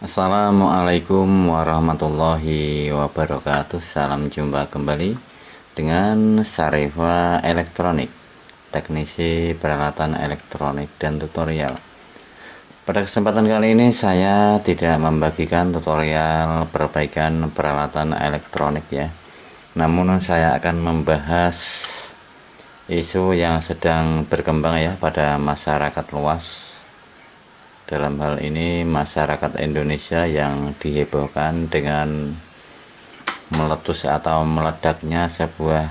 Assalamualaikum warahmatullahi wabarakatuh. Salam jumpa kembali dengan Syarifa Elektronik, teknisi peralatan elektronik dan tutorial. Pada kesempatan kali ini saya tidak membagikan tutorial perbaikan peralatan elektronik ya. Namun saya akan membahas isu yang sedang berkembang ya pada masyarakat luas. Dalam hal ini masyarakat Indonesia yang dihebohkan dengan meletus atau meledaknya sebuah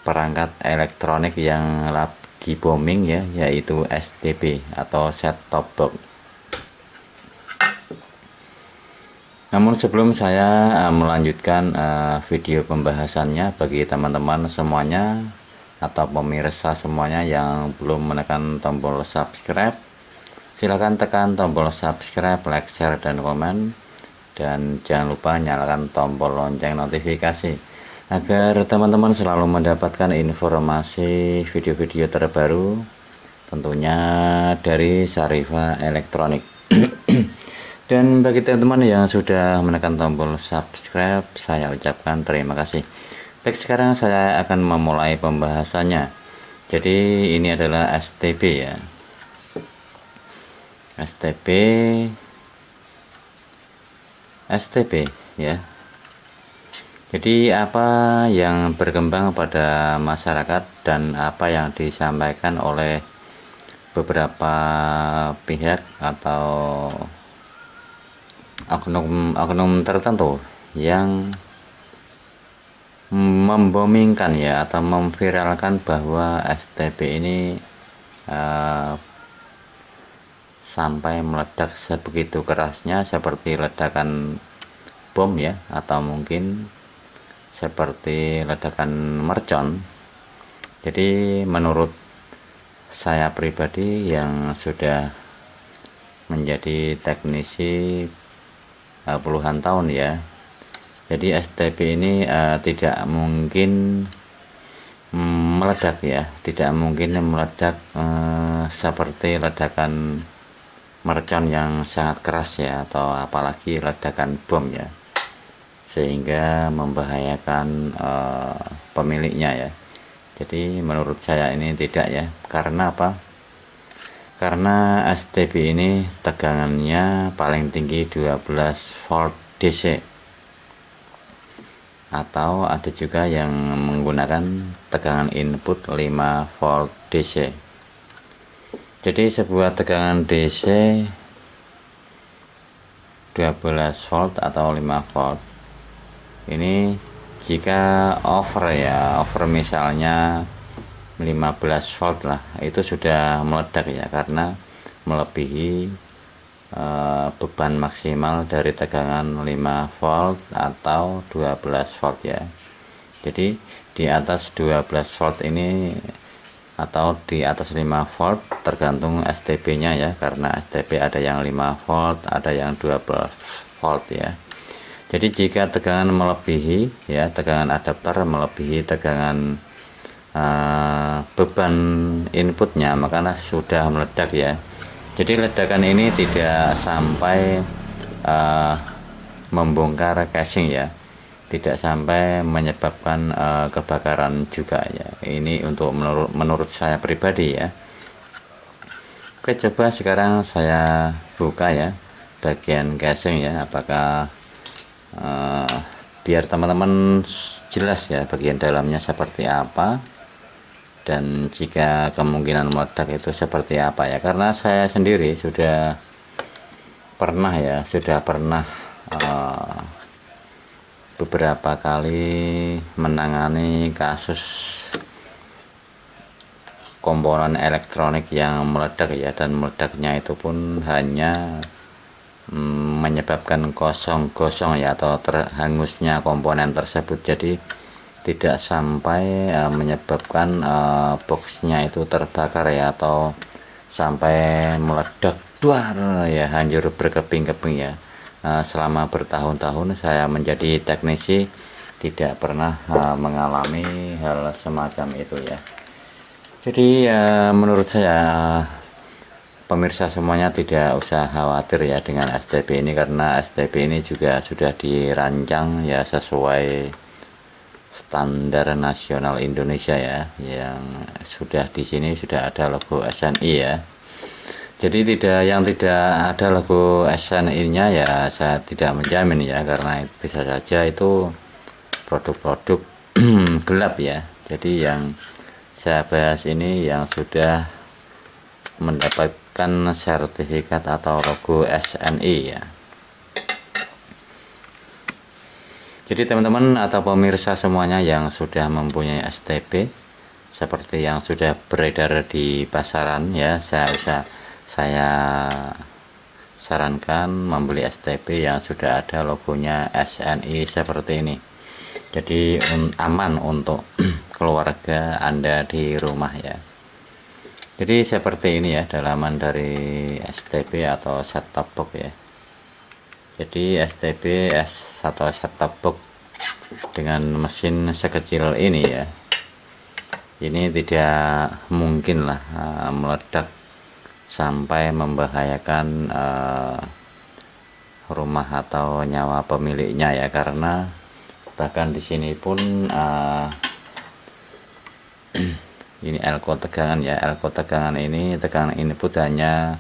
perangkat elektronik yang lagi booming ya, yaitu STB atau set top box. Namun sebelum saya melanjutkan video pembahasannya, bagi teman-teman semuanya atau pemirsa semuanya yang belum menekan tombol subscribe, silakan tekan tombol subscribe, like, share, dan komen. Dan jangan lupa nyalakan tombol lonceng notifikasi agar teman-teman selalu mendapatkan informasi video-video terbaru, tentunya dari Syarifa Elektronik. Dan bagi teman-teman yang sudah menekan tombol subscribe, saya ucapkan terima kasih. Baik, sekarang saya akan memulai pembahasannya. Jadi ini adalah STB ya. STB ya. Jadi apa yang berkembang pada masyarakat dan apa yang disampaikan oleh beberapa pihak atau oknum tertentu yang membomingkan ya atau memviralkan bahwa STB ini sampai meledak sebegitu kerasnya seperti ledakan bom ya, atau mungkin seperti ledakan mercon. Jadi menurut saya pribadi yang sudah menjadi teknisi puluhan tahun ya, jadi STB ini tidak mungkin meledak ya, tidak mungkin meledak seperti ledakan mercon yang sangat keras ya, atau apalagi ledakan bom ya, sehingga membahayakan pemiliknya ya. Jadi menurut saya ini tidak ya. Karena apa? Karena STB ini tegangannya paling tinggi 12 volt DC, atau ada juga yang menggunakan tegangan input 5 volt DC. Jadi sebuah tegangan DC 12 volt atau 5 volt ini jika over ya, over misalnya 15 volt lah, itu sudah meledak ya, karena melebihi beban maksimal dari tegangan 5 volt atau 12 volt ya. Jadi di atas 12 volt ini atau di atas 5 volt tergantung STB nya ya, karena STB ada yang 5 volt, ada yang 12 volt ya. Jadi jika tegangan melebihi ya, tegangan adapter melebihi tegangan beban inputnya, maka sudah meledak ya. Jadi ledakan ini tidak sampai membongkar casing ya, tidak sampai menyebabkan kebakaran juga ya. Ini untuk menurut saya pribadi ya. Oke, coba sekarang saya buka ya bagian casing ya, apakah biar teman-teman jelas ya bagian dalamnya seperti apa, dan jika kemungkinan meledak itu seperti apa ya. Karena saya sendiri sudah pernah beberapa kali menangani kasus komponen elektronik yang meledak ya, dan meledaknya itu pun hanya menyebabkan gosong ya, atau terhangusnya komponen tersebut. Jadi tidak sampai menyebabkan boxnya itu terbakar ya, atau sampai meledak duar ya, hancur berkeping-keping ya. Selama bertahun-tahun saya menjadi teknisi tidak pernah mengalami hal semacam itu ya. Jadi menurut saya pemirsa semuanya tidak usah khawatir ya dengan STB ini, karena STB ini juga sudah dirancang ya sesuai standar nasional Indonesia ya, yang sudah di sini sudah ada logo SNI ya. Jadi tidak ada logo SNI-nya ya saya tidak menjamin ya, karena bisa saja itu produk-produk gelap ya. Jadi yang saya bahas ini yang sudah mendapatkan sertifikat atau logo SNI ya. Jadi teman-teman atau pemirsa semuanya yang sudah mempunyai STB seperti yang sudah beredar di pasaran ya, saya sarankan membeli STB yang sudah ada logonya SNI seperti ini. Jadi aman untuk keluarga Anda di rumah ya. Jadi seperti ini ya dalaman dari STB atau set top box ya. Jadi STB atau set top box dengan mesin sekecil ini ya, ini tidak mungkin lah meledak sampai membahayakan rumah atau nyawa pemiliknya ya, karena bahkan di sini pun ini elko tegangan ya, elko tegangan ini tegangan input hanya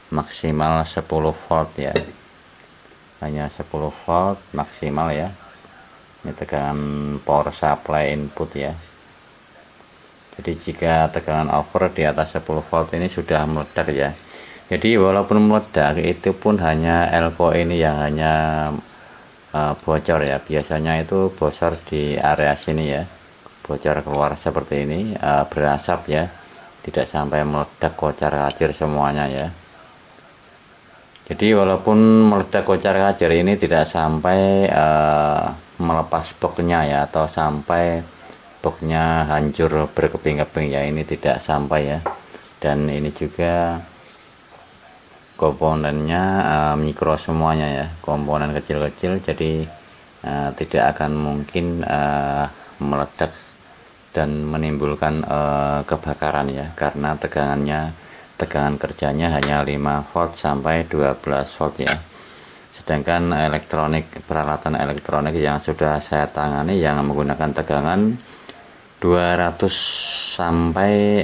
maksimal 10 volt ya, hanya 10 volt maksimal ya. Ini tegangan power supply input ya. Jadi jika tegangan over di atas 10 volt ini sudah meledak ya. Jadi walaupun meledak itu pun hanya elko ini yang hanya bocor ya. Biasanya itu bocor di area sini ya, bocor keluar seperti ini, berasap ya, tidak sampai meledak kocar-kacir semuanya ya. Jadi walaupun meledak kocar-kacir ini tidak sampai melepas boxnya ya, atau sampai boxnya hancur berkeping-keping ya, ini tidak sampai ya. Dan ini juga komponennya mikro semuanya ya, komponen kecil-kecil, jadi tidak akan mungkin meledak dan menimbulkan kebakaran ya, karena tegangan kerjanya hanya 5 volt sampai 12 volt ya. Sedangkan peralatan elektronik yang sudah saya tangani yang menggunakan tegangan 200 sampai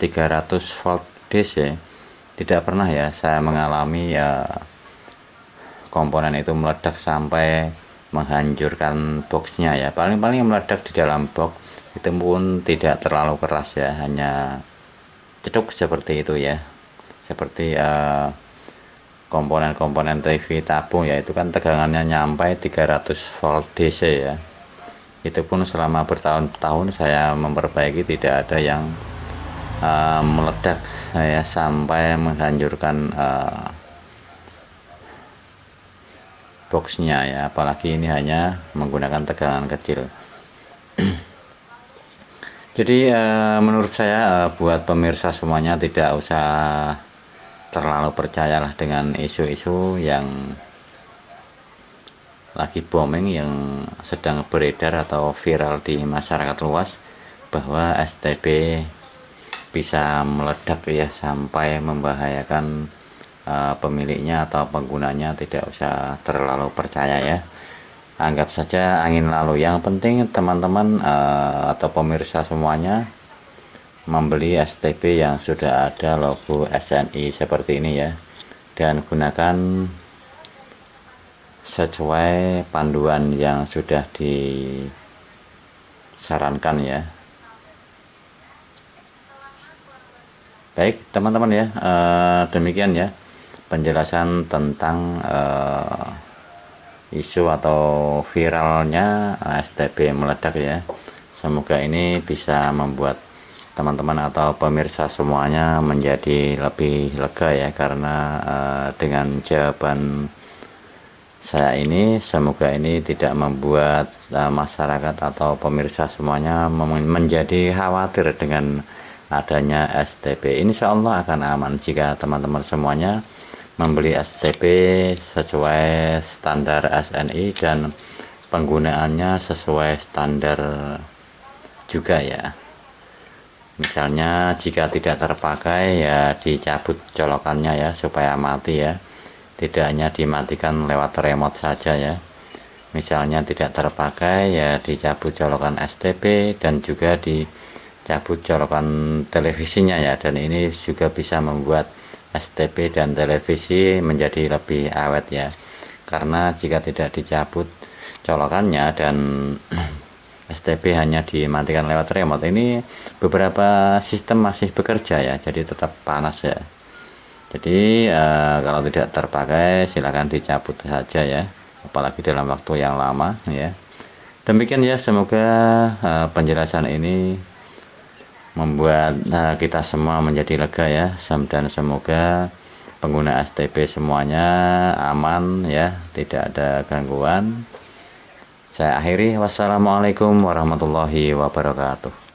300 volt DC, tidak pernah ya saya mengalami komponen itu meledak sampai menghancurkan boxnya ya. Paling-paling meledak di dalam box itu pun tidak terlalu keras ya, hanya ceduk seperti itu ya. Seperti komponen-komponen TV tabung ya, itu kan tegangannya nyampe 300 volt DC ya. Itu pun selama bertahun-tahun saya memperbaiki tidak ada yang meledak ya sampai menghancurkan boxnya ya, apalagi ini hanya menggunakan tegangan kecil. Jadi menurut saya buat pemirsa semuanya tidak usah terlalu percayalah dengan isu-isu yang lagi booming, yang sedang beredar atau viral di masyarakat luas, bahwa STB bisa meledak ya sampai membahayakan pemiliknya atau penggunanya. Tidak usah terlalu percaya ya, anggap saja angin lalu. Yang penting teman-teman atau pemirsa semuanya membeli STB yang sudah ada logo SNI seperti ini ya, dan gunakan sesuai panduan yang sudah disarankan ya. Baik teman-teman ya, demikian ya penjelasan tentang isu atau viralnya STB meledak ya. Semoga ini bisa membuat teman-teman atau pemirsa semuanya menjadi lebih lega ya, karena dengan jawaban saya ini, semoga ini tidak membuat masyarakat atau pemirsa semuanya menjadi khawatir dengan adanya STB. Insya Allah akan aman jika teman-teman semuanya membeli STB sesuai standar SNI dan penggunaannya sesuai standar juga ya. Misalnya jika tidak terpakai ya dicabut colokannya ya supaya mati ya, tidak hanya dimatikan lewat remote saja ya. Misalnya tidak terpakai ya dicabut colokan STP dan juga dicabut colokan televisinya ya, dan ini juga bisa membuat STP dan televisi menjadi lebih awet ya, karena jika tidak dicabut colokannya dan STP hanya dimatikan lewat remote, ini beberapa sistem masih bekerja ya, jadi tetap panas ya. Jadi kalau tidak terpakai silahkan dicabut saja ya, apalagi dalam waktu yang lama ya. Demikian ya, semoga penjelasan ini membuat kita semua menjadi lega ya, dan semoga pengguna STP semuanya aman ya, tidak ada gangguan. Saya akhiri, wassalamualaikum warahmatullahi wabarakatuh.